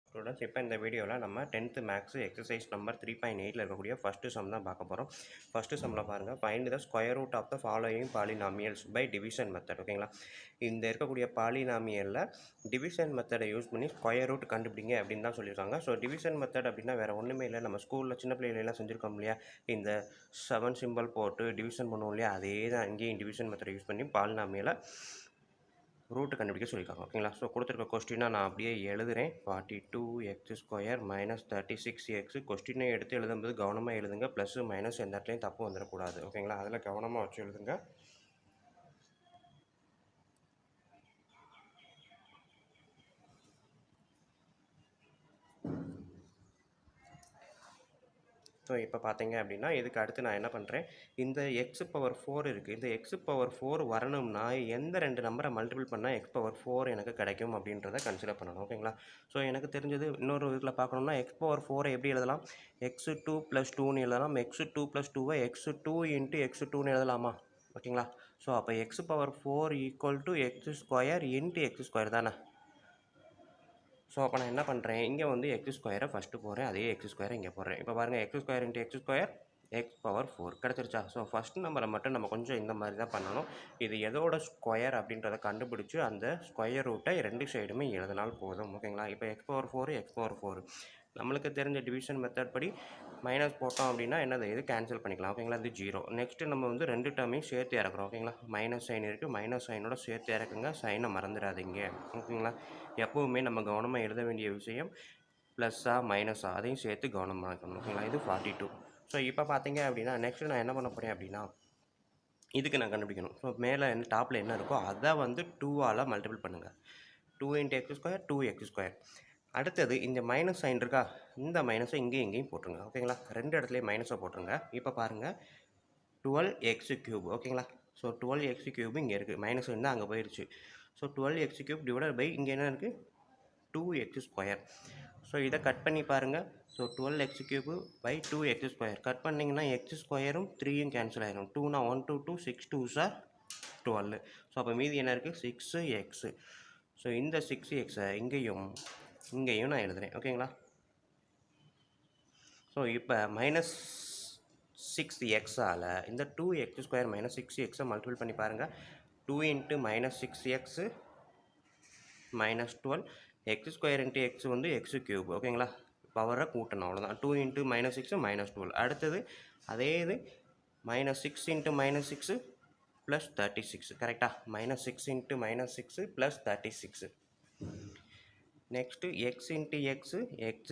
Students இப்போ இந்த வீடியோவில் நம்ம 10th மேக்ஸ் எக்ஸசைஸ் நம்பர் 3.8ல் இருக்கக்கூடிய ஃபஸ்ட்டு சம் தான் பார்க்க போகிறோம். ஃபஸ்ட்டு சம்மில் பாருங்கள், find the square root of the following polynomials by division method. ஓகேங்களா, இந்த இருக்கக்கூடிய பாலினாமியலில் டிவிஷன் மெத்தடை யூஸ் பண்ணி ஸ்கொயர் ரூட் கண்டுபிடிங்க அப்படின்னு தான் சொல்லியிருக்காங்க. ஸோ டிவிஷன் மெத்தட் அப்படின்னா வேறு ஒன்றுமே இல்லை, நம்ம ஸ்கூலில் சின்ன பிள்ளைகளெல்லாம் செஞ்சுருக்கோம் இல்லையா, இந்த 7 சிம்பிள் போட்டு டிவிஷன் பண்ணுவோம் இல்லையா, அதே தான் இங்கேயும் டிவிஷன் மெத்தடை யூஸ் பண்ணி பாலினாமியலை ரூட்டு கண்டுபிடிக்க சொல்லியிருக்காங்க. ஓகேங்களா, ஸோ கொடுத்துருக்க கொஸ்டினை நான் அப்படியே எழுதுகிறேன். 42x² minus 36x. கொஸ்டினை எடுத்து எழுதும்போது கவனமாக எழுதுங்க, ப்ளஸ்ஸு மைனஸ் எந்த இடத்துலையும் தப்பு வந்துடக்கூடாது. ஓகேங்களா, அதில் கவனமாக வச்சு எழுதுங்க. ஸோ இப்போ பார்த்தீங்க அப்படின்னா இதுக்கு அடுத்து நான் என்ன பண்ணுறேன், இந்த x⁴ இருக்குது. இந்த x⁴ வரணும்னா எந்த 2 நம்பரை மல்டிபிள் பண்ணால் x⁴ எனக்கு கிடைக்கும் அப்படின்றத கன்சிடர் பண்ணணும். ஓகேங்களா, ஸோ எனக்கு தெரிஞ்சது இன்னொரு இதில் பார்க்கணும்னா x⁴ எப்படி எழுதலாம், x2 + 2ன்னு எழுதலாம். x2 + 2வை x2 × x2ன்னு எழுதலாமா? ஓகேங்களா, ஸோ அப்போ x⁴ = x² × x² தானே. ஸோ அப்போ நான் என்ன பண்ணுறேன், இங்கே வந்து x² ஃபஸ்ட்டு போடுறேன், அதே x² இங்கே போடுறேன். இப்போ பாருங்கள், x² × x² x⁴ கிடச்சிருச்சா. So first நம்பரை மட்டும் நம்ம கொஞ்சம் இந்த மாதிரி தான் பண்ணணும். இது எதோட ஸ்கொயர் அப்படின்றத கண்டுபிடிச்சி அந்த ஸ்கொயர் ரூட்டை 2 சைடுமே எழுதினால் போதும். ஓகேங்களா, இப்போ x⁴ நம்மளுக்கு தெரிஞ்ச டிவிஷன் மெத்தட் படி மைனஸ் போட்டோம் அப்படின்னா என்னது, இது கேன்சல் பண்ணிக்கலாம். ஓகேங்களா, இது 0. நெக்ஸ்ட்டு நம்ம வந்து 2 டேர்மையும் சேர்த்து இறக்குறோம். ஓகேங்களா, மைனஸ் சைன் இருக்குது, மைனஸ் சைனோட சேர்த்து இறக்குங்க, சைனை மறந்துடாதீங்க. ஓகேங்களா, எப்போவுமே நம்ம கவனமாக எழுத வேண்டிய விஷயம் ப்ளஸ்ஸா மைனஸா அதையும் சேர்த்து கவனமாக இருக்கணும். ஓகேங்களா, இது 42. ஸோ இப்போ பார்த்தீங்க அப்படின்னா நெக்ஸ்ட்டு நான் என்ன பண்ண போகிறேன் அப்படின்னா இதுக்கு நான் கண்டுபிடிக்கணும். ஸோ மேலே என்ன டாப்பில் என்ன இருக்கோ அதை வந்து 2ஆல் மல்டிபிள் பண்ணுங்கள். 2 × x², 2x². அடுத்தது இந்த மைனஸ் சைன் இருக்கா, இந்த மைனஸை இங்கேயும் போட்டுருங்க. ஓகேங்களா, 2 இடத்துலையும் மைனஸை போட்டுருங்க. இப்போ பாருங்கள், 12x³ ஓகேங்களா, ஸோ 12x³ இங்கே இருக்குது, மைனஸ் இருந்தால் அங்கே போயிடுச்சு. ஸோ 12x³ டிவைடட் பை இங்கே என்ன இருக்குது, 2x². ஸோ இதை கட் பண்ணி பாருங்கள். So 12x³ by 2x². Cut பண்ணிங்கன்னா x²ம் 3யும் கேன்சல் ஆகிடும். 2 1 2 2 6 2s are 12. ஸோ அப்போ மீதி என்ன இருக்குது, 6x. ஸோ இந்த 6xஐ இங்கேயும் நான் எழுதுகிறேன். ஓகேங்களா, ஸோ இப்போ மைனஸ் 6xஆல் இந்த 2x² மைனஸ் 6xஐ மல்டிபிள் பண்ணி பாருங்கள். 2 × -6x -12 x² × x வந்து x³ ஓகேங்களா, பவரை கூட்டணும், அவ்வளோதான். 2 × -6 -12. அடுத்தது அதே இது -6 × -6 + 36 கரெக்டாக, -6 × -6 + 36. நெக்ஸ்ட்டு x × x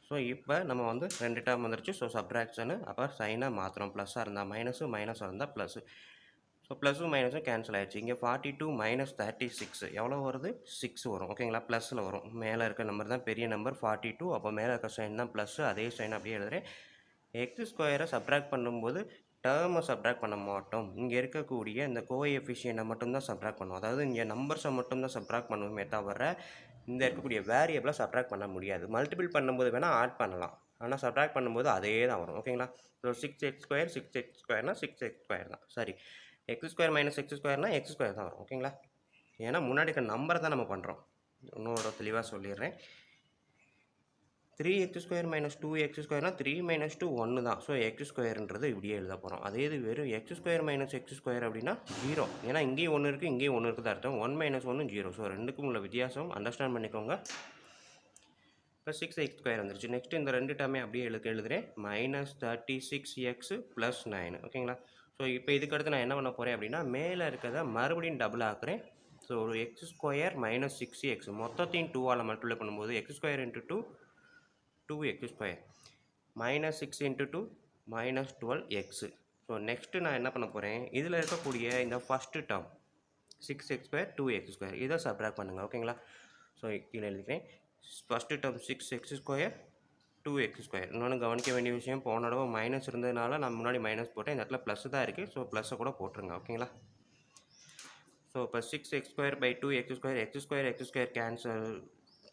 ஸோ இப்போ நம்ம வந்து 2 டேர்ம் வந்துருச்சு. ஸோ சப்ட்ராக்ஷனு, அப்போ சைனை மாத்திரம், ப்ளஸ்ஸாக இருந்தால் மைனஸாக இருந்தால் ப்ளஸ்ஸு. ஸோ ப்ளஸும் மைனஸும் கேன்சல் ஆகிடுச்சு. இங்கே 42 - 36 எவ்வளோ வருது, 6 வரும். ஓகேங்களா, ப்ளஸில் வரும். மேலே இருக்க நம்பர் தான் பெரிய நம்பர் 42, அப்போ மேலே இருக்க சைன் தான் ப்ளஸ்ஸு, அதே சைன் அப்படியே எழுதுகிறேன். x² சப்ட்ராக்ட் பண்ணும்போது டேர்மை சப்ட்ராக்ட் பண்ண மாட்டோம், இங்கே இருக்கக்கூடிய இந்த கோஎஃபிஷியன்ட்டை மட்டும்தான் சப்ட்ராக்ட் பண்ணுவோம். அதாவது இங்கே நம்பர்ஸை மட்டும்தான் சப்ட்ராக்ட் பண்ணுவோமே தவிர இந்த இருக்கக்கூடிய வேரியபிளை சப்ட்ராக்ட் பண்ண முடியாது. மல்டிபிள் பண்ணும்போது வேணால் ஆட் பண்ணலாம், ஆனால் சப்ட்ராக்ட் பண்ணும்போது அதே தான் வரும். ஓகேங்களா, ஸோ 6x² 6x²னா 6x² தான். சரி, x² - x²னா x² தான் வரும். ஓகேங்களா, ஏன்னா முன்னாடி இருக்க நம்பரை தான் நம்ம பண்ணுறோம். இன்னொரு தெளிவாக சொல்லிடுறேன், 3x² - 2x²னா 3 - 2 1 தான். ஸோ x²ன்றது இப்படியே எழுத போகிறோம். அதே இது வெறும் x² - x² அப்படின்னா 0, ஏன்னா இங்கேயும் 1 இருக்குது, இங்கேயும் 1 இருக்குது அர்த்தம். 1 - 1 0. ஸோ ரெண்டுக்கும் உள்ள வித்தியாசம் அண்டர்ஸ்டாண்ட் பண்ணிக்கோங்க. இப்போ 6x² வந்துருச்சு. நெக்ஸ்ட்டு இந்த 2 டேர்மே அப்படியே எழுதுகிறேன், -36x + 9. ஓகேங்களா, ஸோ இப்போ இதுக்கடுத்து நான் என்ன பண்ண போகிறேன் அப்படின்னா மேலே இருக்கிறத மறுபடியும் டபுள் ஆக்குறேன். ஸோ ஒரு x² - 6x மொத்தத்தையும் 2ஆல் மல்டிப்ளை பண்ணும்போது x² × 2 2x², -6 × 2 -12x. So next நான் என்ன பண்ண போகிறேன், இதில் இருக்கக்கூடிய இந்த ஃபஸ்ட்டு டேர்ம் 6x² 2x², இதை சப்ட்ராக்ட் பண்ணுங்கள். ஓகேங்களா, ஸோ கீழே எழுதிக்கிறேன், ஃபஸ்ட்டு டேர்ம் 6x² 2x². இன்னொன்று கவனிக்க வேண்டிய விஷயம், போன தடவை மைனஸ் இருந்ததுனால நான் முன்னாடி மைனஸ் போட்டேன், இந்த இடத்துல ப்ளஸ் தான் இருக்குது. ஸோ ப்ளஸ்ஸை கூட போட்டுருங்க. ஓகேங்களா, ஸோ இப்போ 6x² / 2x², x² கேன்சல்,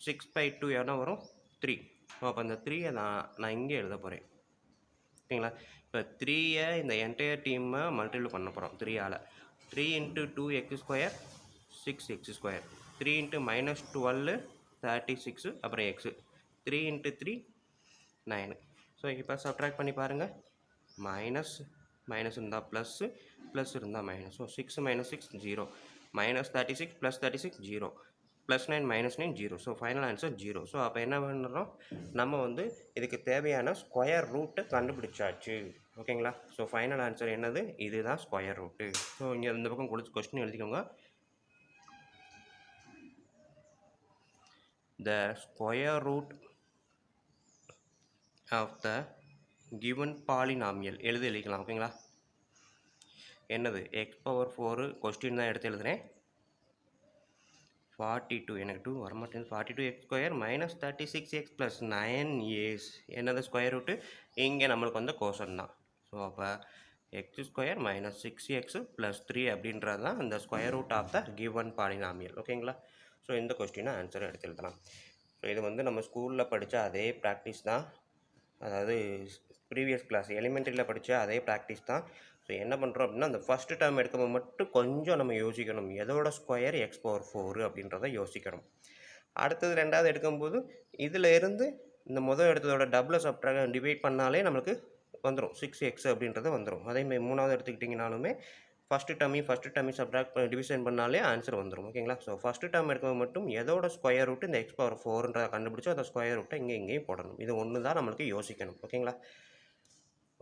6/2 எவ்வளோ வரும், 3. ஸோ அப்போ அந்த 3ஐ நான் இங்கே எழுத போகிறேன். ஓகேங்களா, இப்போ 3ஐ இந்த என்டையர் டீமை மல்டிபிள் பண்ண போகிறோம் 3ஆல். 3 × 2x², 6x². 3 × -12 36 அப்புறம் எக்ஸு 3 × 3 9. ஸோ இப்போ சப்ட்ராக்ட் பண்ணி பாருங்கள். மைனஸ் மைனஸ் இருந்தால் ப்ளஸ்ஸு, ப்ளஸ் இருந்தால் minus. So 6 - 6 0, -36 + 36 0, +9 - 9 0. So final answer 0. So அப்போ என்ன பண்ணுறோம், நம்ம வந்து இதுக்கு தேவையான ஸ்கொயர் ரூட்டை கண்டுபிடிச்சாச்சு. ஓகேங்களா? ஸோ ஃபைனல் ஆன்சர் என்னது, இதுதான் ஸ்கொயர் ரூட்டு. ஸோ இங்கே இந்த பக்கம் கொடுத்து கொஸ்டின் எழுதிக்கோங்க. The square root of the given polynomial எழுதிக்கலாம். ஓகேங்களா? என்னது, x⁴ கொஸ்டின் தான் எடுத்து எழுதுகிறேன். 42, எனக்கு 2 வரமாட்டேன். 42x² - 36x + 9 is என்னது ஸ்கொயர் ரூட்டு, இங்கே நம்மளுக்கு வந்து கோசன் தான். ஸோ அப்போ x² - 6x + 3 அப்படின்றது தான் இந்த square root of the given polynomial. ஓகேங்களா? ஸோ இந்த கொஸ்டினை ஆன்சர் எடுத்து எழுதலாம். ஸோ இது வந்து நம்ம ஸ்கூலில் படித்த அதே ப்ராக்டிஸ் தான், அதாவது ப்ரீவியஸ் கிளாஸ் எலிமெண்ட்ரியில் படித்த அதே ப்ராக்டிஸ் தான். ஸோ என்ன பண்ணுறோம் அப்படின்னா, அந்த ஃபஸ்ட்டு டேர்ம் எடுக்கும்போது மட்டும் கொஞ்சம் நம்ம யோசிக்கணும், எதோட ஸ்கொயர் x⁴ அப்படின்றத யோசிக்கணும். அடுத்தது ரெண்டாவது எடுக்கும்போது இதில் இருந்து இந்த முதல் எடுத்ததோட டபுளை டிவைட் பண்ணாலே நம்மளுக்கு வந்துடும், 6x அப்படின்றது வந்துடும். அதேமாதிரி மூணாவது எடுத்துக்கிட்டிங்கனாலுமே ஃபஸ்ட்டு டேர்மையும் சப்ட்ராக்ட் டிவிஷன் பண்ணாலே ஆன்சர் வந்துடும். ஓகேங்களா? ஸோ ஃபஸ்ட்டு டேர்ம் எடுக்கும்போது மட்டும் எதோட ஸ்கொயர் ரூட்டு இந்த x⁴ கண்டுபிடிச்சி அந்த ஸ்கொயர் ரூட்டை இங்கேயும் போடணும். இது ஒன்று தான் நம்மளுக்கு யோசிக்கணும். ஓகேங்களா?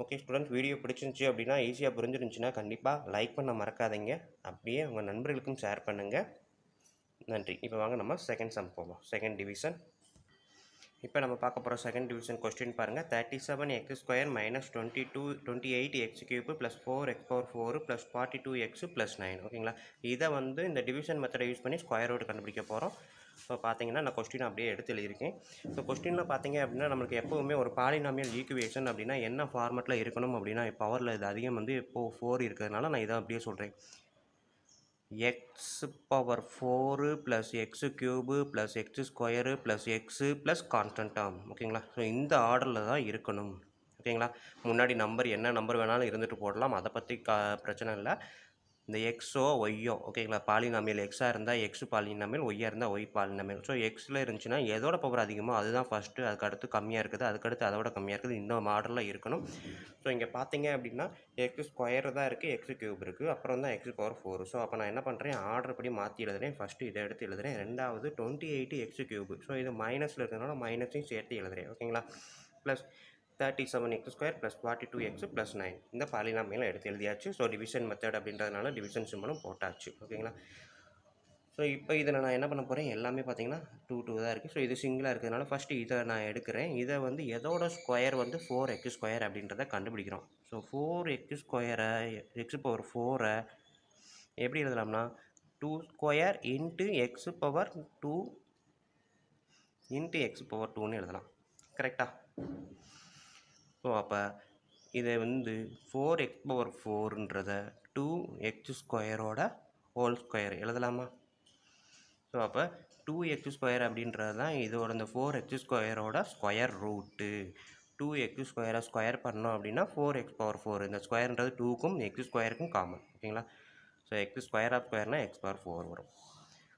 ஓகே ஸ்டூடெண்ட்ஸ், வீடியோ பிடிச்சிருந்துச்சி அப்படின்னா, ஈஸியாக புரிஞ்சிருந்துச்சின்னா கண்டிப்பாக லைக் பண்ண மறக்காதீங்க. அப்படியே உங்கள் நண்பர்களுக்கும் ஷேர் பண்ணுங்கள். நன்றி. இப்போ வாங்க நம்ம செகண்ட் சம் போவோம். Second division. இப்போ நம்ம பார்க்க போகிற செகண்ட் டிவிஷன் கொஸ்டின் பாருங்கள். 37x² - 28x³ + 4x⁴ + 42x + 9. ஓகேங்களா? இதை வந்து இந்த டிவிஷன் மெத்தடை யூஸ் பண்ணி ஸ்கொயர் ரூட் கண்டுபிடிக்க போகிறோம். ஸோ பார்த்தீங்கன்னா நான் கொஸ்டின் அப்படியே எடுத்து எழுதியிருக்கேன். ஸோ கொஸ்டினில் பார்த்தீங்க அப்படின்னா, நம்மளுக்கு எப்போவுமே ஒரு பாலினாமியல் ஈக்குவேஷன் அப்படின்னா என்ன ஃபார்மெட்டில் இருக்கணும் அப்படின்னா, பவரில் இது அதிகம் வந்து இப்போது 4 இருக்கிறதுனால நான் இதை அப்படியே சொல்கிறேன். x⁴ + x³ + x² + x + constant term. ஓகேங்களா? ஸோ இந்த ஆர்டரில் தான் இருக்கணும். ஓகேங்களா? முன்னாடி நம்பர் என்ன நம்பர் வேணாலும் இருந்துட்டு போடலாம், அதை பற்றி பிரச்சனை இல்லை. இந்த எக்ஸோ ஒய்யோ, ஓகேங்களா, பாலினாமியல் எக்ஸாக இருந்தால் எக்ஸ் பாலினாமியல், ஒய்யாக இருந்தால் ஒய் பாலினாமியல். ஸோ எக்ஸில் இருந்துச்சுன்னா எதோட பவர் அதிகமோ அதுதான் ஃபஸ்ட்டு, அதுக்கடுத்து கம்மியாக இருக்குது, அதுக்கடுத்து அதோட கம்மியாக இருக்குது, இந்த மாடலில் இருக்கணும். ஸோ இங்கே பார்த்தீங்க அப்படின்னா x² தான் இருக்குது, x³ இருக்குது, அப்புறம் தான் x⁴. ஸோ அப்போ நான் என்ன பண்ணுறேன், ஆர்டர் படி மாற்றி எழுதுகிறேன். ஃபஸ்ட்டு இதை எடுத்து எழுதுகிறேன். ரெண்டாவது 28x³. ஸோ இது மைனஸில் இருக்கிறதுனால மைனஸையும் சேர்த்து எழுதுகிறேன். ஓகேங்களா? Plus 37x² + 42x + 9. இந்த பாலினாமியலை எடுத்து எழுதியாச்சு. ஸோ டிவிஷன் மெத்தட் அப்படின்றதுனால டிவிஷன் சிம்பலும் போட்டாச்சு. ஓகேங்களா? ஸோ இப்போ இதில் நான் என்ன பண்ண போகிறேன், எல்லாமே பார்த்தீங்கன்னா 2 தான் இருக்குது. ஸோ இது சிங்கிளாக இருக்கிறதுனால ஃபஸ்ட்டு இதை நான் எடுக்கிறேன். இதை வந்து எதோட ஸ்கொயர் வந்து 4x² அப்படின்றத கண்டுபிடிக்கிறோம். ஸோ 4x² x⁴ எப்படி எழுதலாம்னா, 2² × x⁴2 × x⁴2ன்னு எழுதலாம். கரெக்டாக? ஸோ அப்போ இதை வந்து 4x⁴ 2x² ஹோல் ஸ்கொயர் எழுதலாமா? ஸோ அப்போ 2x² அப்படின்றது தான் இதோட இந்த 4x² square route. 2x² square பண்ணோம் அப்படின்னா 4x⁴. இந்த ஸ்கொயர்ன்றது 2க்கும் x² காமன். ஓகேங்களா? ஸோ x²⁴ x⁴ வரும்.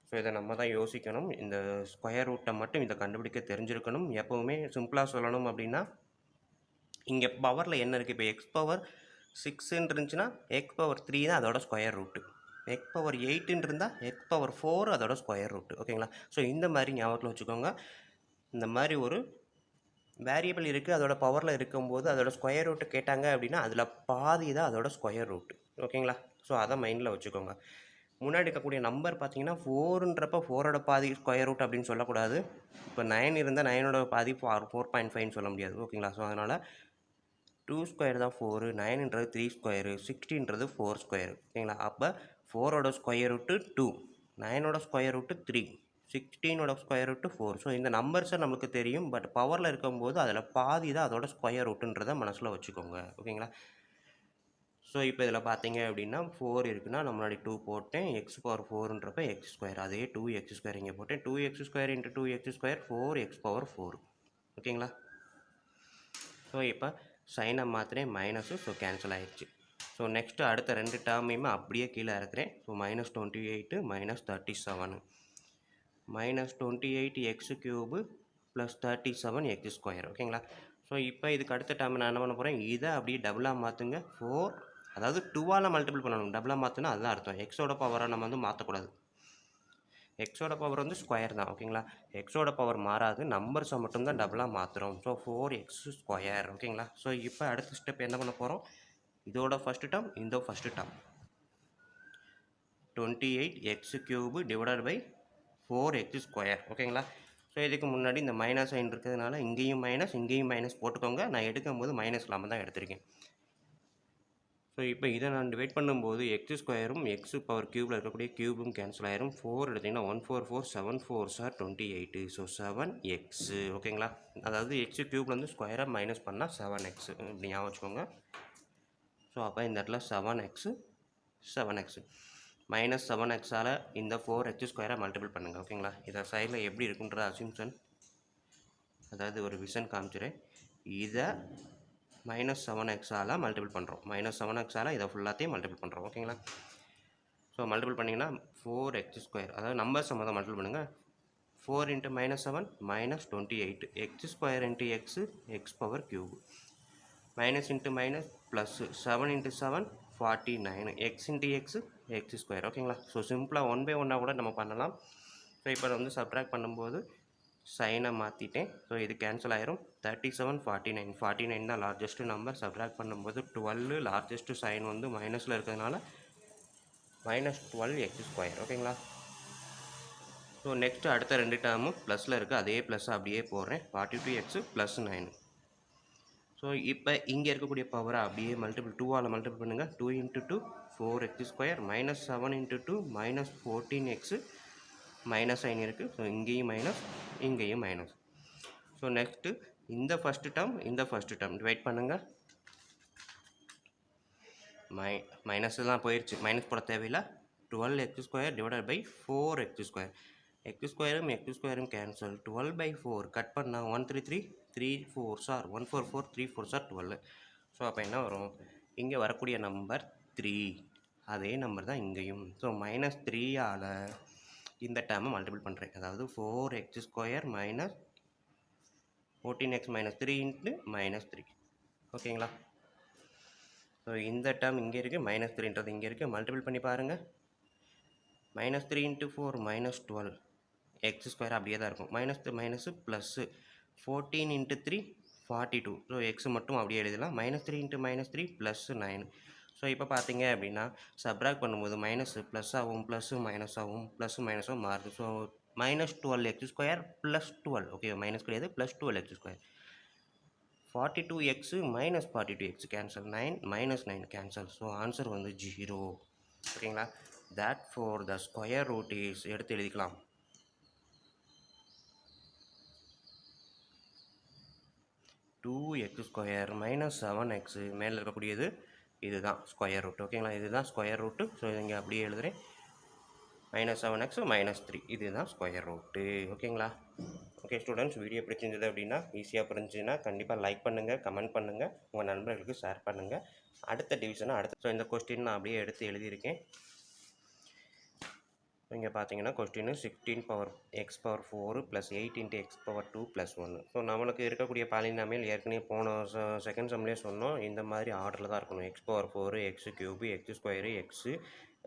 ஸோ இதை நம்ம தான் யோசிக்கணும். இந்த ஸ்கொயர் ரூட்டை மட்டும் இதை கண்டுபிடிக்க தெரிஞ்சிருக்கணும். எப்போவுமே சிம்பிளாக சொல்லணும் அப்படின்னா, இங்கே பவரில் என்ன இருக்குது, இப்போ x⁴ இருந்துச்சுன்னா x⁴ தான் அதோட ஸ்கொயர் ரூட்டு, x⁴ இருந்தால் x⁴ அதோட ஸ்கொயர் ரூட்டு. ஓகேங்களா? ஸோ இந்த மாதிரி ஞாபகத்தில் வச்சுக்கோங்க. இந்த மாதிரி ஒரு வேரியபிள் இருக்குது, அதோட பவரில் இருக்கும்போது அதோட ஸ்கொயர் ரூட்டு கேட்டாங்க அப்படின்னா அதில் பாதி தான் அதோட ஸ்கொயர் ரூட்டு. ஓகேங்களா? ஸோ அதை மைண்டில் வச்சுக்கோங்க. முன்னாடி இருக்கக்கூடிய நம்பர் பார்த்தீங்கன்னா 4ன்றப்ப 4ஓட பாதி ஸ்கொயர் ரூட் அப்படின்னு சொல்லக்கூடாது. இப்போ 9 இருந்தால் 9ஓட பாதி 4.5ன்னு சொல்ல முடியாது. ஓகேங்களா? ஸோ அதனால் 2² தான் 4, 9ன்றது 3², 16ன்றது 4². ஓகேங்களா? அப்போ 4ஓட ஸ்கொயர் ரூட்டு 2, 9ஓட ஸ்கொயர் ரூட்டு 3, 16ஓட ஸ்கொயர் ரூட்டு 4. ஸோ இந்த நம்பர்ஸை நமக்கு தெரியும், பட் பவரில் இருக்கும்போது அதில் பாதி தான் அதோட ஸ்கொயர் ரூட்டுன்றதை மனசில் வச்சுக்கோங்க. ஓகேங்களா? ஸோ இப்போ இதில் பார்த்தீங்க அப்படின்னா 4 இருக்குன்னா நான் முன்னாடி 2 போட்டேன், x⁴ x², அதே 2x² இங்கே போட்டேன். 2x² × 2x², 4x⁴. ஓகேங்களா? ஸோ இப்போ சைனை மாத்திரேன், மைனஸு, ஸோ கேன்சல் ஆகிடுச்சு. ஸோ நெக்ஸ்ட்டு அடுத்த 2 டேர்மையுமே அப்படியே கீழே இருக்கிறேன். So -28 -37. Minus 28x³ plus 37x². ஓகேங்களா? ஸோ இப்போ இதுக்கு அடுத்த டேர்ம் நான் என்ன பண்ண போகிறேன், இதை அப்படியே டபுளாக மாற்றுங்க. 4, அதாவது 2ஆல் மல்டிபிள் பண்ணணும். டபுளாக மாற்றினா அதுதான் அர்த்தம். எக்ஸோட பவரை நம்ம வந்து மாற்றக்கூடாது. எக்ஸோட பவர் வந்து ஸ்கொயர் தான். ஓகேங்களா? எக்ஸோட பவர் மாறாது, நம்பர்ஸை மட்டும்தான் டபுளாக மாற்றுறோம். So 4x². ஓகேங்களா? ஸோ இப்போ அடுத்த ஸ்டெப் என்ன பண்ண போகிறோம், இதோட ஃபஸ்ட்டு டேர்ம் இந்த first term 28x³ divided by 4x². ஓகேங்களா? ஸோ இதுக்கு முன்னாடி இந்த மைனஸ் சைன் இருக்கிறதுனால இங்கேயும் மைனஸ் போட்டுக்கோங்க. நான் எடுக்கும்போது மைனஸ் இல்லாமல் தான் எடுத்திருக்கேன். ஸோ இப்போ இதை நான் டிவைட் பண்ணும்போது x²ம் x⁻³ இருக்கக்கூடிய க்யூபும் கேன்சல் ஆயிரும். 4 எடுத்திங்கன்னா 1 4 4 7 4 சார் 28. So 7x. ஓகேங்களா? அதாவது x³ வந்து ஸ்கொயராக மைனஸ் பண்ணால் 7x இப்படி ஞாபகம் வச்சுக்கோங்க. ஸோ அப்போ இந்த இடத்துல 7x மைனஸ் 7xஆல் இந்த 4x² மல்டிபிள் பண்ணுங்கள். ஓகேங்களா? இதை சைடில் எப்படி இருக்குன்ற அசியூம்ஷன், அதாவது ஒரு விஷன் காமிச்சிடுறேன். இதை மைனஸ் 7xஆல் மல்டிபிள் பண்ணுறோம். மைனஸ் 7xஆல் இதை ஃபுல்லாத்தையும் மல்டிபிள் பண்ணுறோம். ஓகேங்களா? ஸோ மல்டிபிள் பண்ணிங்கன்னா 4x², அதாவது நம்பர்ஸை மொதல் மல்டிபிள் பண்ணுங்கள். 4 × -7 -28 x² × x x⁻³ minus into minus plus 7 × 7 49 x × x x². ஓகேங்களா? ஸோ சிம்பிளாக 1 பை 1 கூட நம்ம பண்ணலாம். ஸோ இப்போ வந்து சப்ட்ராக்ட் பண்ணும்போது சைனை மாற்றிட்டேன். ஸோ இது கேன்சல் ஆயிரும். 37 49 49 தான் லார்ஜஸ்ட்டு நம்பர். சப்ட்ராக்ட் பண்ணும்போது 12 லார்ஜஸ்ட்டு சைன் வந்து மைனஸில் இருக்கிறதுனால -12x². ஓகேங்களா? ஸோ நெக்ஸ்ட்டு அடுத்த 2 டேர்மும் ப்ளஸில் இருக்குது. அதே ப்ளஸ் அப்படியே போடுறேன். 42x + 9. ஸோ இப்போ இங்கே இருக்கக்கூடிய பவரை அப்படியே மல்டிபிள் 2ஆல் மல்டிபிள் பண்ணுங்கள். 2 × 2 4x² minus 7 × 2 minus 14x minus sign இருக்குது. ஸோ இங்கேயும் மைனஸ் இங்கேயும் மைனஸ். ஸோ நெக்ஸ்ட்டு இந்த ஃபஸ்ட்டு டேர்ம் டிவைட் பண்ணுங்கள். மைனஸ் தான் போயிடுச்சு, மைனஸ் போட தேவையில்லை. 12x² divided by 4x². x²ம் x²ம் கேன்சல். 12/4 கட் பண்ணால் 1 3 3 3 4 சார் 1 4 4 3 4 சார் 12. ஸோ அப்போ என்ன வரும், இங்கே வரக்கூடிய நம்பர் 3. அதே நம்பர் தான் இங்கேயும். ஸோ -3ஆல் இந்த டேர்மை மல்டிபிள் பண்ணுறேன். அதாவது 4x² மைனஸ் 14x - 3 × -3. ஓகேங்களா? ஸோ இந்த டேர்ம் இங்கே இருக்குது, -3ன்றது இங்கே இருக்குது. மல்டிபிள் பண்ணி பாருங்கள். -3 × 4 -12 x² அப்படியே தான் இருக்கும். Minus plus 14 × 3 42. ஸோ எக்ஸ் மட்டும் அப்படியே எழுதலாம். -3 × -3 + 9. ஸோ இப்போ பார்த்தீங்க அப்படின்னா சப்ராக்ட் பண்ணும்போது மைனஸு ப்ளஸ் ஆகும், ப்ளஸ்ஸு மைனஸ் ஆகும், ப்ளஸ்ஸு மைனஸும் மாறுது. So -12x² + 12. ஓகே, மைனஸ் கிடையாது, +12x². 42x - 42x cancel. 9 - 9 cancel. So answer வந்து 0. ஓகேங்களா? that for the square root is எடுத்து எழுதிக்கலாம். 2x² - 7x மேலே இருக்கக்கூடியது இதுதான் ஸ்கொயர் ரூட். ஓகேங்களா? இதுதான் ஸ்கொயர் ரூட்டு. ஸோ இங்கே அப்படியே எழுதுகிறேன். -7x -3 இதுதான் ஸ்கொயர் ரூட்டு. ஓகேங்களா? ஓகே ஸ்டூடெண்ட்ஸ், வீடியோ பிடிச்சிருந்தது அப்படின்னா, ஈஸியாக புரிஞ்சுன்னா கண்டிப்பாக லைக் பண்ணுங்கள், கமெண்ட் பண்ணுங்கள், உங்கள் நண்பர்களுக்கு ஷேர் பண்ணுங்கள். அடுத்த டிவிஷனை ஸோ இந்த கொஸ்டின் நான் அப்படியே எடுத்து எழுதியிருக்கேன். இங்கே பார்த்தீங்கன்னா கொஸ்டின் 16x⁴ + 8 × x⁻² + 1. ஸோ நம்மளுக்கு இருக்கக்கூடிய பாலினாமியல் ஏற்கனவே போன செகண்ட் சம்லேயே சொன்னோம், இந்த மாதிரி ஆர்டரில் தான் இருக்கணும். x⁴, x³ x², x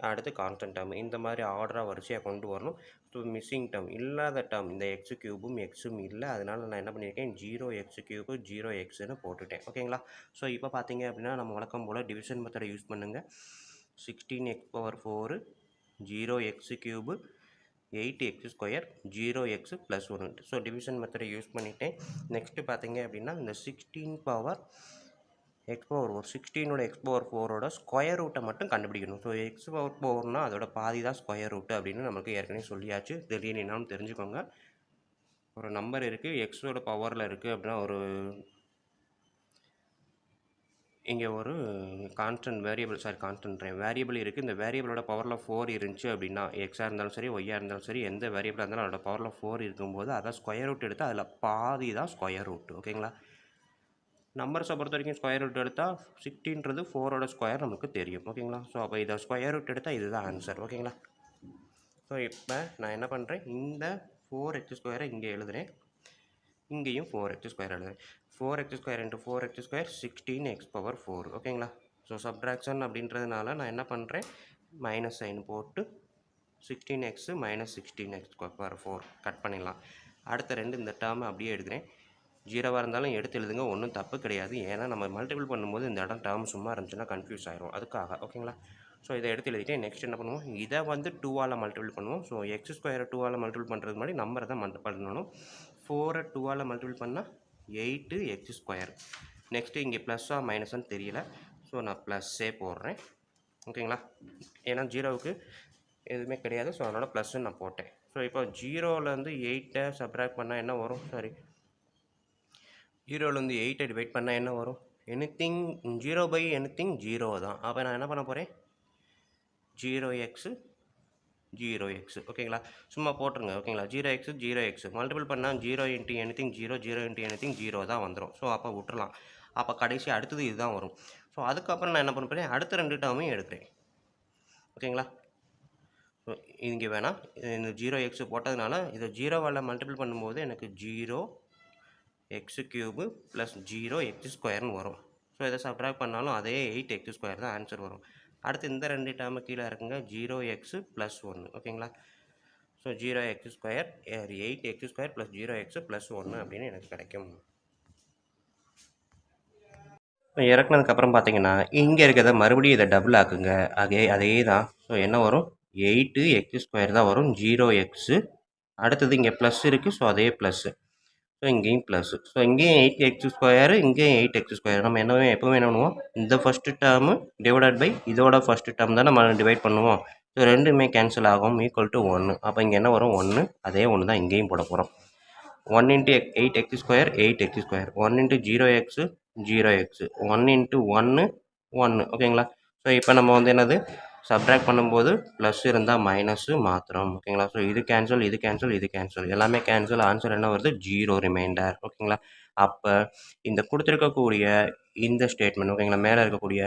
அடுத்து கான்ஸ்டன்ட் டேர்ம், இந்த மாதிரி ஆர்டராக வரிசையாக கொண்டு வரணும். ஸோ மிஸ்ஸிங் டேர்ம் இல்லாத டேர்ம் இந்த x³ xம் இல்லை, அதனால் நான் என்ன பண்ணியிருக்கேன் 0x³ 0xன்னு போட்டுட்டேன். ஓகேங்களா? ஸோ இப்போ பார்த்தீங்க அப்படின்னா நம்ம வழக்கம் போல் டிவிஷன் மெத்தடை யூஸ் பண்ணுங்கள். 16x⁴ 0x³ 8x² 0x + 1. So division மெத்தடை யூஸ் பண்ணிவிட்டேன். நெக்ஸ்ட்டு பார்த்தீங்க அப்படின்னா இந்த 16 x⁴ 16ஓட x⁴ஓட ஸ்கொயர் ரூட்டை மட்டும் கண்டுபிடிக்கணும். ஸோ x⁴ அதோட பாதி தான் ஸ்கொயர் ரூட்டு அப்படின்னு நமக்கு ஏற்கனவே சொல்லியாச்சு. தெரியலனாலும் தெரிஞ்சுக்கோங்க. ஒரு நம்பர் இருக்குது, எக்ஸோட பவரில் இருக்குது அப்படின்னா ஒரு இங்கே ஒரு வேரியபிள் இருக்குது. இந்த வேரியபிளோட பவரில் 4 இருந்துச்சு அப்படின்னா, எக்ஸாக இருந்தாலும் சரி ஒய்யாக இருந்தாலும் சரி எந்த வேரியபிளாக இருந்தாலும் அதோட பவரில் 4 இருக்கும்போது அதை ஸ்கொயர் ரூட் எடுத்தால் அதில் பாதி தான் ஸ்கொயர் ரூட். ஓகேங்களா? நம்பர்ஸை பொறுத்த வரைக்கும் ஸ்கொயர் ரூட் எடுத்தால் 16ன்றது 4ஓட ஸ்கொயர் நமக்கு தெரியும். ஓகேங்களா? ஸோ அப்போ இதை ஸ்கொயர் ரூட் எடுத்தால் இதுதான் ஆன்சர். ஓகேங்களா? ஸோ இப்போ நான் என்ன பண்ணுறேன், இந்த 4x² இங்கே எழுதுகிறேன், இங்கேயும் 4x² எழுதுகிறேன். 4x² × 4x² 16x⁴ ஓகேங்களா. ஸோ சப்ட்ராக்ஷன் அப்படின்றதுனால நான் என்ன பண்ணுறேன், மைனஸ் சைன் போட்டு 16x - 16x⁴ கட் பண்ணிடலாம். அடுத்த ரெண்டு இந்த டேர்மை அப்படியே எடுக்கிறேன். 0வாக இருந்தாலும் எடுத்து எழுதுங்க, ஒன்றும் தப்பு கிடையாது. ஏன்னா நம்ம மல்டிபிள் பண்ணும்போது இந்த இடம் டேர்ம் சும்மா இருந்துச்சுன்னா கன்ஃபியூஸ் ஆயிரும், அதுக்காக. ஓகேங்களா. ஸோ இதை எடுத்து எழுதிட்டேன். நெக்ஸ்ட் என்ன பண்ணுவோம், இதை வந்து 2ஆல் மல்டிபிள் பண்ணுவோம். ஸோ x² 2ஆல் மல்டிபிள் பண்ணுறது மாதிரி நம்பரை தான் பண்ணணும். 4 2ஆல் மல்டிபிள் பண்ணால் 8x². நெக்ஸ்ட்டு இங்கே ப்ளஸ்ஸா மைனஸான்னு தெரியல, ஸோ நான் ப்ளஸ்ஸே போடுறேன். ஓகேங்களா. ஏன்னா 0வுக்கு எதுவுமே கிடையாது, ஸோ அதனால் ப்ளஸ்ன்னு நான் போட்டேன். ஸோ இப்போ 0லேருந்து 8ஐ சப்ட்ராக்ட் பண்ணால் என்ன வரும், சாரி 0லேருந்து 8ஐ டிவைட் பண்ணால் என்ன வரும், எனிதிங் 0/anything 0 தான். அப்போ நான் என்ன பண்ண போகிறேன், 0x 0x. ஓகேங்களா. சும்மா போட்டுருங்க. ஓகேங்களா. 0x 0x மல்டிபிள் பண்ணால் 0 × anything 0, 0 × anything 0 தான் வந்துடும். ஸோ அப்போ விட்டுறலாம். அப்போ கடைசி அடுத்தது இதுதான் வரும். ஸோ அதுக்கப்புறம் நான் என்ன பண்ண போகிறேன், அடுத்த ரெண்டு டேர்மையும் எடுக்கிறேன். ஓகேங்களா. ஸோ இங்கே வேணால் இந்த 0x போட்டதுனால இதை 0வால் மல்டிபிள் பண்ணும்போது எனக்கு 0x³ + 0x² வரும். ஸோ இதை சப்ட்ராக்ட் பண்ணாலும் அதே 8x² தான் ஆன்சர் வரும். அடுத்து இந்த ரெண்டு டேர்மை கீழே இருக்குங்க, 0x + 1. ஓகேங்களா. ஸோ 0x² 8x² + 0x + 1 அப்படின்னு எனக்கு கிடைக்கும். இறக்குனதுக்கப்புறம் பார்த்தீங்கன்னா இங்கே இருக்கிறத மறுபடியும் இதை டபுள் ஆக்குங்க, அதே தான். ஸோ என்ன வரும், 8x² தான் வரும், 0x. அடுத்தது இங்கே ப்ளஸ் இருக்குது, ஸோ அதே ப்ளஸ்ஸு. ஸோ இங்கேயும் ப்ளஸ்ஸு. ஸோ இங்கேயும் 8x², இங்கேயும் 8x². நம்ம எப்போவுமே என்ன பண்ணுவோம், இந்த ஃபஸ்ட்டு டேர்மு டிவைடட் பை இதோட ஃபஸ்ட்டு டேர்ம் தான் நம்ம டிவைட் பண்ணுவோம். ஸோ ரெண்டுமே கேன்சல் ஆகும், = 1. அப்போ இங்கே என்ன வரும், 1. அதே 1 தான் இங்கேயும் போட போகிறோம். 1 × 8x², 8x². 1 × 0x, 0x. 1 × 1, 1. ஓகேங்களா. ஸோ இப்போ நம்ம வந்து என்னது, சப்ட்ராக்ட் பண்ணும்போது ப்ளஸ் இருந்தால் மைனஸு மாத்திரம். ஓகேங்களா. ஸோ இது கேன்சல், இது கேன்சல், இது கேன்சல், எல்லாமே கேன்சல். ஆன்சர் என்ன வருது, 0 ரிமைண்டர். ஓகேங்களா. அப்போ இந்த கொடுத்துருக்கக்கூடிய இந்த ஸ்டேட்மெண்ட், ஓகேங்களா, மேலே இருக்கக்கூடிய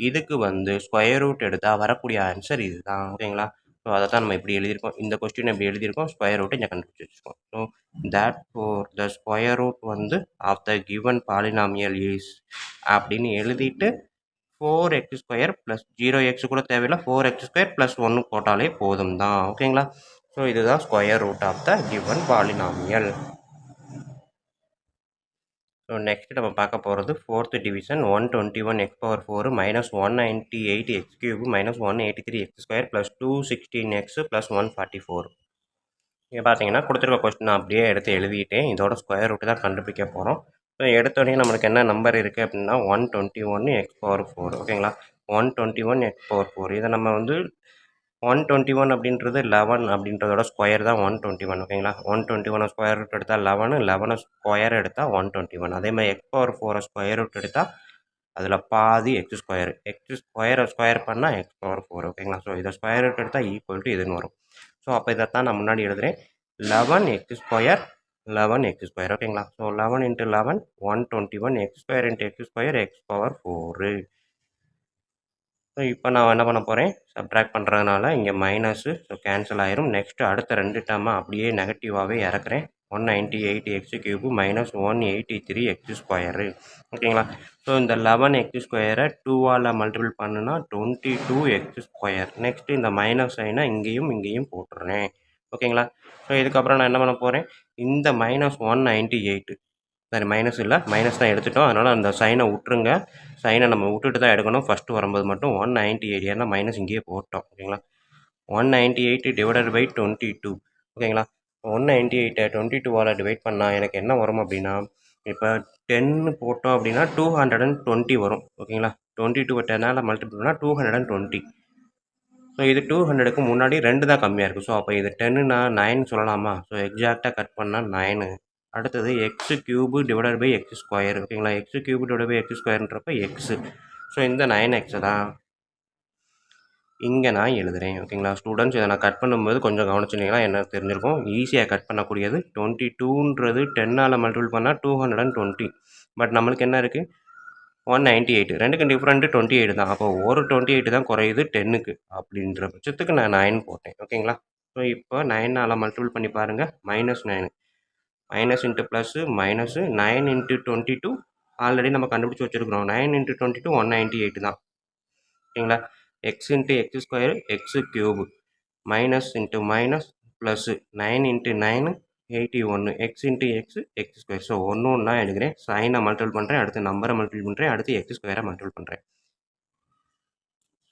இதுக்கு வந்து ஸ்கொயர் ரூட் எடுத்தால் வரக்கூடிய ஆன்சர் இது தான். ஓகேங்களா. ஸோ அதை தான் நம்ம இப்படி எழுதியிருக்கோம், இந்த கொஸ்டின் இப்படி எழுதியிருக்கோம், ஸ்கொயர் ரூட்டை இங்கே கண்டுபிடிச்சி வச்சுருக்கோம். So therefore the square root வந்து of the given polynomial is அப்படின்னு எழுதிட்டு 4x² + 0x கூட தேவையில்லை, 4x² + 1 போட்டாலே போதும் தான். ஓகேங்களா. ஸோ இதுதான் square root of the given polynomial. So next நம்ம பார்க்க போகிறது 4th division. 121x⁴ - 198x³ - 183x² + 216x + 144. இங்கே பார்த்தீங்கன்னா கொடுத்துருக்க கொஸ்டின் அப்படியே எடுத்து எழுதிட்டேன். இதோட ஸ்கொயர் ரூட்டு தான் கண்டுபிடிக்க போகிறோம். ஸோ எடுத்தோடனே நம்மளுக்கு என்ன நம்பர் இருக்குது அப்படின்னா 121x⁴. ஓகேங்களா. 121x⁴. இதை நம்ம வந்து 121 அப்படின்றது 11 அப்படின்றதோட ஸ்கொயர் தான் 121. ஓகேங்களா. 121 ஸ்கொயர் ரூட் எடுத்தால் 11, 11 ஸ்கொயர் எடுத்தால் 121. அதே மாதிரி x⁴ ஸ்கொயர் ரூட் எடுத்தால் அதில் பாதி x². x² பண்ணால் x⁴. ஓகேங்களா. ஸோ இதை ஸ்கொயர் ரூட் எடுத்தால் ஈக்குவல் டு இதுன்னு வரும். ஸோ அப்போ இதைத்தான் நான் முன்னாடி எழுதுகிறேன், 11x², 11x². ஓகேங்களா. So 11 × 11 121, x² × x² x⁴. So இப்போ நான் என்ன பண்ண போகிறேன், சப்ட்ராக்ட் பண்ணுறதுனால இங்கே மைனஸு, ஸோ கேன்சல் ஆயிரும். நெக்ஸ்ட்டு அடுத்த ரெண்டு டேர்மை அப்படியே நெகட்டிவாகவே இறக்குறேன். 198x³ - 183x². ஓகேங்களா. ஸோ இந்த 11x²-ஐ 2ஆல் மல்டிபிள் பண்ணுனா 22x². நெக்ஸ்ட்டு இந்த மைனஸ் சைனை இங்கேயும் போட்டுடுறேன். ஓகேங்களா. ஸோ இதுக்கப்புறம் நான் என்ன பண்ண போகிறேன், இந்த -198, சரி மைனஸ் இல்லை, மைனஸ் தான் எடுத்துட்டோம், அதனால் அந்த சைனை விட்டுருங்க. சைனை நம்ம விட்டுட்டு தான் எடுக்கணும். ஃபஸ்ட்டு வரும்போது மட்டும் 198, ஏன்னா மைனஸ் இங்கேயே போட்டோம். ஓகேங்களா. 198 / 22. ஓகேங்களா. 198 22ஆல் டிவைட் பண்ணால் எனக்கு என்ன வரும் அப்படின்னா, இப்போ 10 போட்டோம் அப்படின்னா 220 வரும். ஓகேங்களா. 22 10ஆல் மல்டிபிள் பண்ணால் 220. ஸோ இது 200க்கு முன்னாடி 2 தான் கம்மியாக இருக்குது. ஸோ அப்போ இது 10னா 9 சொல்லலாமா. ஸோ எக்ஸாக்டாக கட் பண்ணால் 9. அடுத்தது x³ / x². ஓகேங்களா. x³ / x²ன்றப்ப x. ஸோ இந்த 9x தான் இங்கே நான் எழுதுகிறேன். ஓகேங்களா. ஸ்டூடெண்ட்ஸ், இதை நான் கட் பண்ணும்போது கொஞ்சம் கவனிச்சிங்கன்னா என்ன தெரிஞ்சிருக்கும், ஈஸியாக கட் பண்ணக்கூடியது. 22ன்றது 10ஆல் மல்டிபிள் பண்ணால் 220. பட் நம்மளுக்கு என்ன இருக்குது, 198. ரெண்டுக்கும் டிஃப்ரெண்ட்டு 28 தான். அப்போ ஒரு 28 தான் குறையுது 10க்கு அப்படின்ற பட்சத்துக்கு நான் 9 போட்டேன். ஓகேங்களா. ஸோ இப்போ 9 மல்டிபிள் பண்ணி பாருங்கள், -9 minus into plus minus 9 into 22 already நம்ம கண்டுபிடிச்சி வச்சுருக்கிறோம். 9 இன்ட்டு 22 198 தான். ஓகேங்களா? X into X square x cube minus into minus plus 9 into 9 81 X into x X square. So ஒன்று ஒன்றா எடுக்கிறேன். சைனை மல்டிபிள் பண்ணுறேன், அடுத்து நம்பரை மல்டிபிள் பண்ணுறேன், அடுத்து எக்ஸ் ஸ்கொயரை மல்டிபிள் பண்ணுறேன்.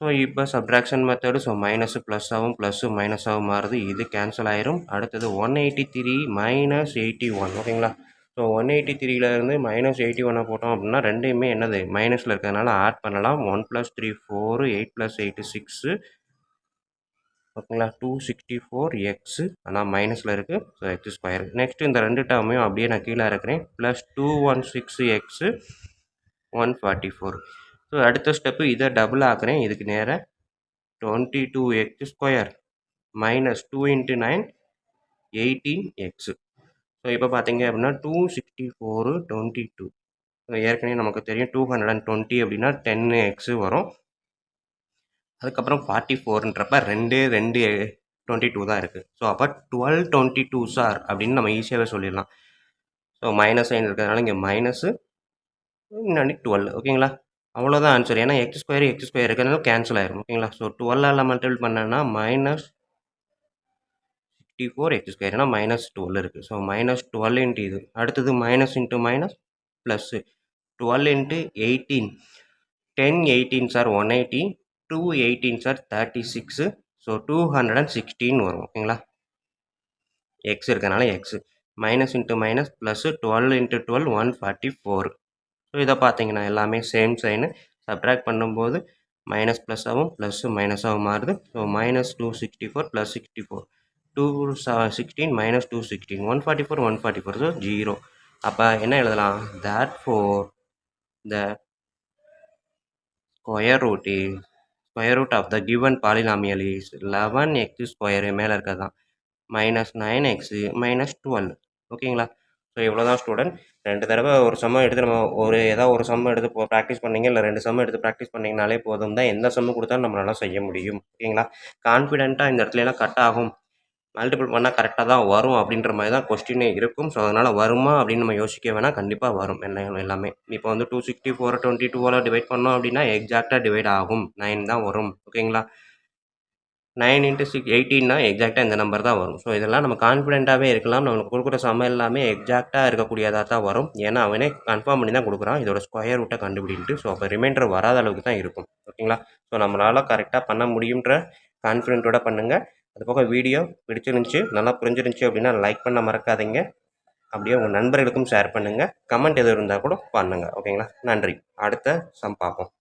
ஸோ இப்போ சப்ட்ராக்ஷன் மெத்தடு. ஸோ மைனஸு ப்ளஸ்ஸாகவும் ப்ளஸ்ஸு மைனஸாகவும் மாறுது. இது கேன்சல் ஆயிரும். அடுத்தது 183 மைனஸ் 81. ஓகேங்களா? ஸோ 183லேருந்து மைனஸ் 81 போட்டோம் அப்படின்னா ரெண்டையுமே என்னது மைனஸில் இருக்கிறதுனால ஆட் பண்ணலாம். 1 + 3 4 8 + 8 6 ஓகேங்களா? 264 எக்ஸு ஆனால் மைனஸில் இருக்குது. So X square. நெக்ஸ்ட்டு இந்த ரெண்டு டேர்மையும் அப்படியே நான் கீழே இருக்கிறேன். Plus 216 x 144. ஸோ அடுத்த ஸ்டெப்பு இதை டபுள் ஆக்குறேன். இதுக்கு நேராக 22 X square minus 2 into 9 18 x. So இப்போ பார்த்தீங்க அப்படின்னா 264 22. ஏற்கனவே நமக்கு தெரியும் 220 அப்படின்னா 10 எக்ஸு வரும். அதுக்கப்புறம் 44ன்றப்ப 2 22 தான் இருக்குது. ஸோ அப்போ 1222 சார் அப்படின்னு நம்ம ஈஸியாகவே சொல்லிடலாம். ஸோ மைனஸ் சைன் இருக்கிறதுனால இங்கே மைனஸு முன்னாடி 12. ஓகேங்களா? அவ்வளோதான் ஆன்சர். ஏன்னா எக்ஸ் ஸ்கொயர் இருக்கிறதுனால கேன்சல் ஆயிரும். ஓகேங்களா? ஸோ 12ஆல் மல்டிபிள் பண்ணேன்னா மைனஸ் 64 எக்ஸ் ஸ்கொயர். ஏன்னா மைனஸ் 12 இருக்குது. ஸோ மைனஸ் 12 இன்ட்டு இது. அடுத்தது minus into minus plus 12 into 18 10 18 sir 180 2 18 sir 36. So 216 வரும். ஓகேங்களா? எக்ஸ் இருக்கனால x minus into minus plus 12 into 12 144. So இதை பார்த்தீங்கன்னா எல்லாமே சேம் சைனு. சப்ட்ராக்ட் பண்ணும்போது மைனஸ் ப்ளஸ்ஸாகவும் ப்ளஸ்ஸு மைனஸாகவும் மாறுது. So minus 264 plus 64 216 minus 216 144 144. So 0. அப்போ என்ன எழுதலாம்? therefore the square root of the given polynomial is 11x square மேலே இருக்கிறது தான் மைனஸ் 9x மைனஸ் 12. ஓகேங்களா? ஸோ இவ்வளோ தான் ஸ்டூடெண்ட். 2 தடவை ஒரு சம்மம் எடுத்து நம்ம ஏதாவது ஒரு சம்மம் எடுத்து ப்ராக்டிஸ் பண்ணிங்க, இல்லை 2 சம்மம் எடுத்து ப்ராக்டிஸ் பண்ணிங்கனாலே போதும் தான். எந்த சம்மு கொடுத்தாலும் நம்மளால செய்ய முடியும். ஓகேங்களா? கான்ஃபிடென்ட்டாக இந்த இடத்துலலாம் கட் ஆகும், மல்டிபிள் பண்ணால் கரெக்டாக தான் வரும் அப்படின்ற மாதிரி தான் கொஸ்டினே இருக்கும். ஸோ அதனால் வருமா அப்படின்னு நம்ம யோசிக்க வேணால், கண்டிப்பாக வரும் எல்லாமே. இப்போ வந்து 264 22 டிவைட் பண்ணோம் அப்படின்னா எக்ஸாக்டாக டிவைட் ஆகும். 9 தான் வரும். ஓகேங்களா? 9 × 6 18னா எக்ஸாக்டாக இந்த நம்பர் தான் வரும். ஸோ இதெல்லாம் நம்ம கான்ஃபிடென்ட்டாகவே இருக்கலாம். நம்மளுக்கு கொடுக்குற சம்ம எல்லாமே எக்ஸாக்டாக இருக்கக்கூடியதாக தான் வரும். ஏன்னா அவனே கன்ஃபார்ம் பண்ணி தான் கொடுக்குறான், இதோட ஸ்கொயர் ரூட்டை கண்டுபிடின்ட்டு. ஸோ அப்போ ரிமைண்டர் வராத அளவுக்கு தான் இருக்கும். ஓகேங்களா? ஸோ நம்மளால் கரெக்டாக பண்ண முடியுன்ற கான்ஃபிடென்ட்டோட பண்ணுங்கள். அது போக வீடியோ பிடிச்சிருந்துச்சி, நல்லா புரிஞ்சிருந்துச்சி அப்படின்னா லைக் பண்ண மறக்காதீங்க. அப்படியே உங்கள் நண்பர்களுக்கும் ஷேர் பண்ணுங்கள். கமெண்ட் எது இருந்தால் கூட பண்ணுங்கள். ஓகேங்களா? நன்றி. அடுத்த சம் பார்ப்போம்.